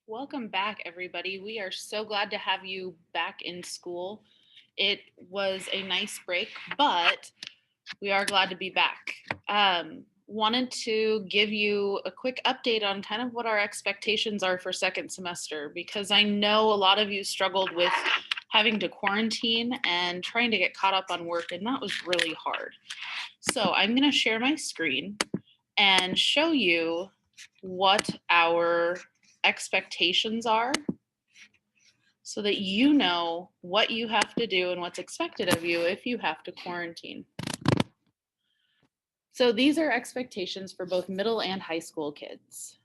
Welcome back, everybody. We are so glad to have you back in school. It was a nice break, but we are glad to be back. Wanted to give you a quick update on kind of what our expectations are for second semester, because I know a lot of you struggled with having to quarantine and trying to get caught up on work, and that was really hard. So I'm going to share my screen and show you what our expectations are so that you know what you have to do and what's expected of you if you have to quarantine. So these are expectations for both middle and high school kids.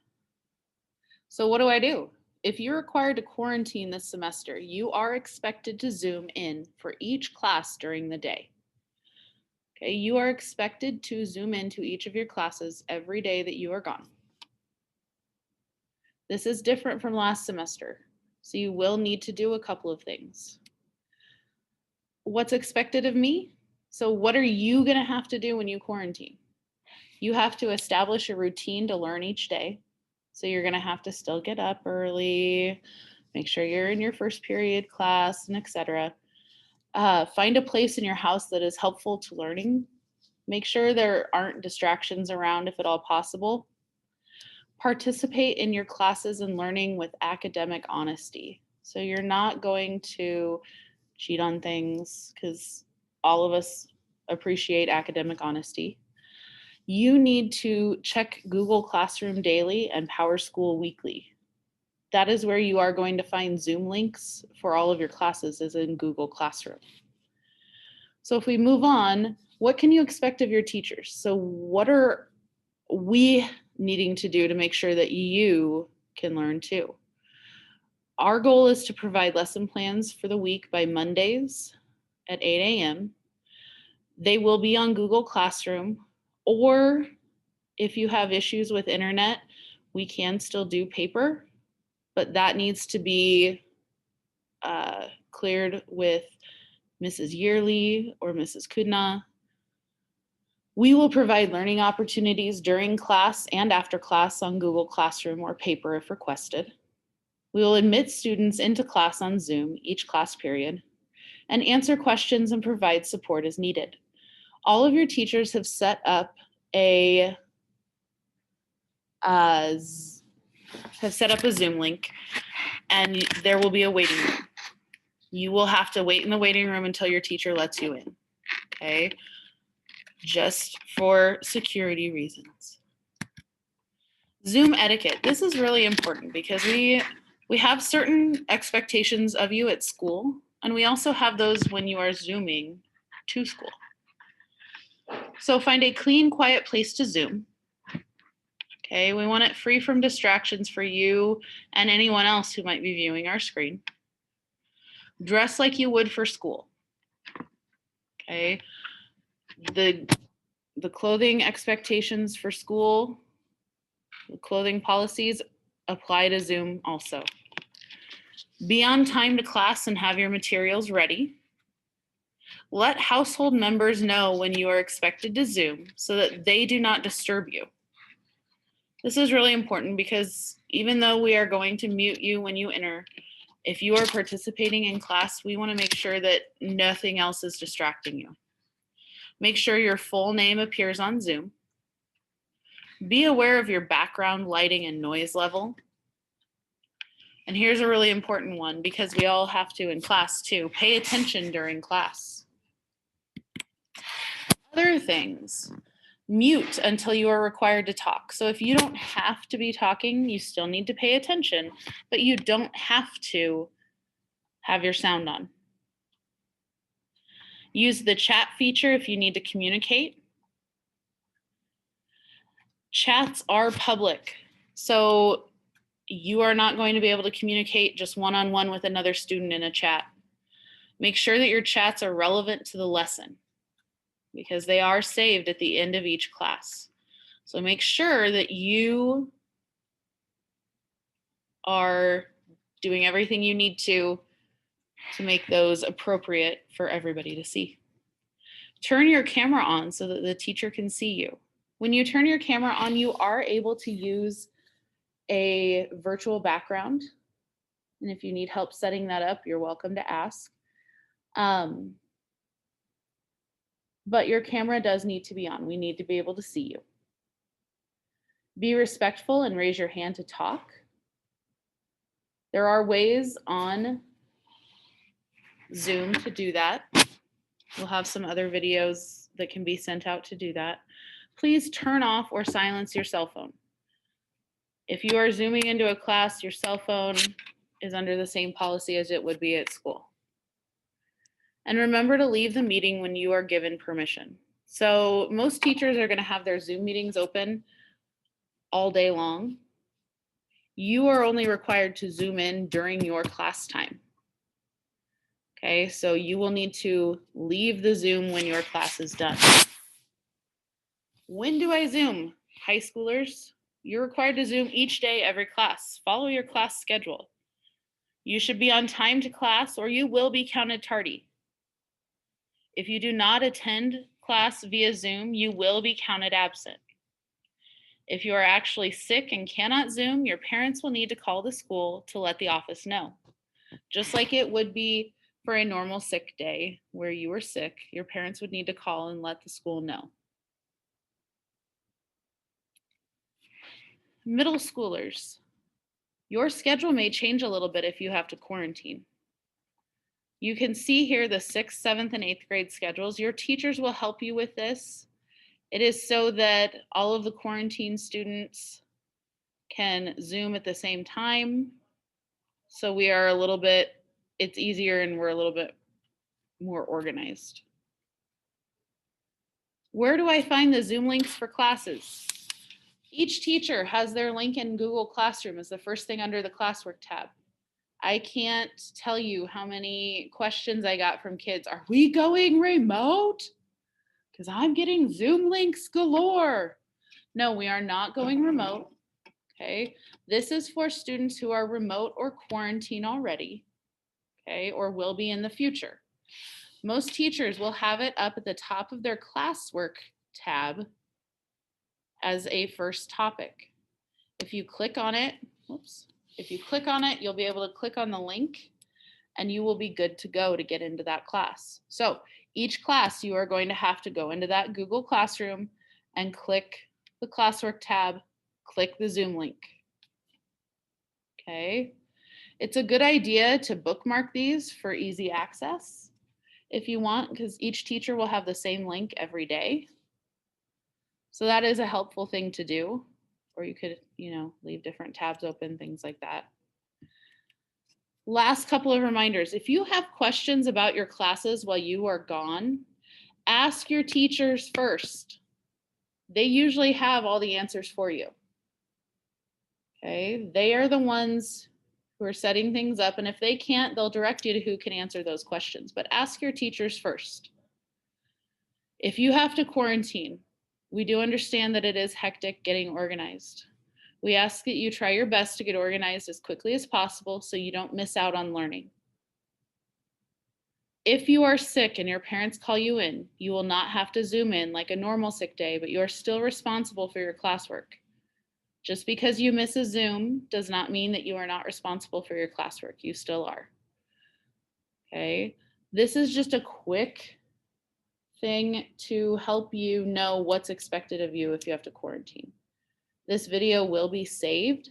So what do? If you're required to quarantine this semester, you are expected to Zoom in for each class during the day. Okay, you are expected to Zoom into each of your classes every day that you are gone. This is different from last semester, so you will need to do a couple of things. What's expected of me? So what are you going to have to do when you quarantine? You have to establish a routine to learn each day. So you're going to have to still get up early, make sure you're in your first period class, and etc. Find a place in your house that is helpful to learning. Make sure there aren't distractions around if at all possible. Participate in your classes and learning with academic honesty. So you're not going to cheat on things, because all of us appreciate academic honesty. You need to check Google Classroom daily and PowerSchool weekly. That is where you are going to find Zoom links for all of your classes, is in Google Classroom. So if we move on, what can you expect of your teachers? So what are we needing to do to make sure that you can learn too? Our goal is to provide lesson plans for the week by Mondays at 8 a.m. They will be on Google Classroom, or if you have issues with internet, we can still do paper, but that needs to be cleared with Mrs. Yearly or Mrs. Kudna. We will provide learning opportunities during class and after class on Google Classroom or paper if requested. We will admit students into class on Zoom each class period and answer questions and provide support as needed. All of your teachers have set up a Zoom link, and there will be a waiting room. You will have to wait in the waiting room until your teacher lets you in, okay? Just for security reasons. Zoom etiquette. This is really important because we have certain expectations of you at school, and we also have those when you are Zooming to school. So find a clean, quiet place to Zoom. Okay, we want it free from distractions for you and anyone else who might be viewing our screen. Dress like you would for school. Okay, the clothing expectations for school, the clothing policies apply to Zoom also. Be on time to class and have your materials ready. Let household members know when you are expected to Zoom so that they do not disturb you. This is really important because even though we are going to mute you when you enter, if you are participating in class, we want to make sure that nothing else is distracting you. Make sure your full name appears on Zoom. Be aware of your background lighting and noise level. And here's a really important one, because we all have to in class too. Pay attention during class. Other things. Mute until you are required to talk. So if you don't have to be talking, you still need to pay attention, but you don't have to have your sound on. Use the chat feature if you need to communicate. Chats are public, so you are not going to be able to communicate just one-on-one with another student in a chat. Make sure that your chats are relevant to the lesson, because they are saved at the end of each class. So make sure that you are doing everything you need to make those appropriate for everybody to see. Turn your camera on so that the teacher can see you. When you turn your camera on, you are able to use a virtual background. And if you need help setting that up, you're welcome to ask. But your camera does need to be on. We need to be able to see you. Be respectful and raise your hand to talk. There are ways on Zoom to do that. We'll have some other videos that can be sent out to do that. Please turn off or silence your cell phone. If you are Zooming into a class, your cell phone is under the same policy as it would be at school. And remember to leave the meeting when you are given permission. So most teachers are going to have their Zoom meetings open all day long. You are only required to Zoom in during your class time. Okay, so you will need to leave the Zoom when your class is done. When do I Zoom? High schoolers, you're required to Zoom each day, every class. Follow your class schedule. You should be on time to class or you will be counted tardy. If you do not attend class via Zoom, you will be counted absent. If you are actually sick and cannot Zoom, your parents will need to call the school to let the office know. Just like it would be for a normal sick day where you were sick, your parents would need to call and let the school know. Middle schoolers, your schedule may change a little bit if you have to quarantine. You can see here the 6th, 7th, and 8th grade schedules. Your teachers will help you with this. It is so that all of the quarantine students can Zoom at the same time. So we are a little bit, it's easier and we're a little bit more organized. Where do I find the Zoom links for classes? Each teacher has their link in Google Classroom as the first thing under the classwork tab. I can't tell you how many questions I got from kids. Are we going remote? Because I'm getting Zoom links galore. No, we are not going remote. Okay, this is for students who are remote or quarantine already, okay, or will be in the future. Most teachers will have it up at the top of their classwork tab as a first topic. If you click on it, you'll be able to click on the link and you will be good to go to get into that class. So each class, you are going to have to go into that Google Classroom and click the classwork tab, click the Zoom link. Okay. It's a good idea to bookmark these for easy access if you want, because each teacher will have the same link every day. So that is a helpful thing to do. Or you could, leave different tabs open, things like that. Last couple of reminders. If you have questions about your classes while you are gone, ask your teachers first. They usually have all the answers for you. Okay, they are the ones who are setting things up, and if they can't, they'll direct you to who can answer those questions, but ask your teachers first. If you have to quarantine, we do understand that it is hectic getting organized. We ask that you try your best to get organized as quickly as possible so you don't miss out on learning. If you are sick and your parents call you in, you will not have to Zoom in like a normal sick day, but you are still responsible for your classwork. Just because you miss a Zoom does not mean that you are not responsible for your classwork. You still are. Okay, this is just a quick thing to help you know what's expected of you if you have to quarantine. This video will be saved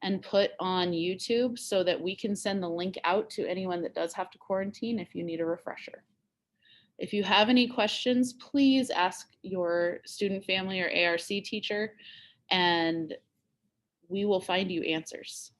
and put on YouTube so that we can send the link out to anyone that does have to quarantine if you need a refresher. If you have any questions, please ask your student, family, or ARC teacher, and we will find you answers.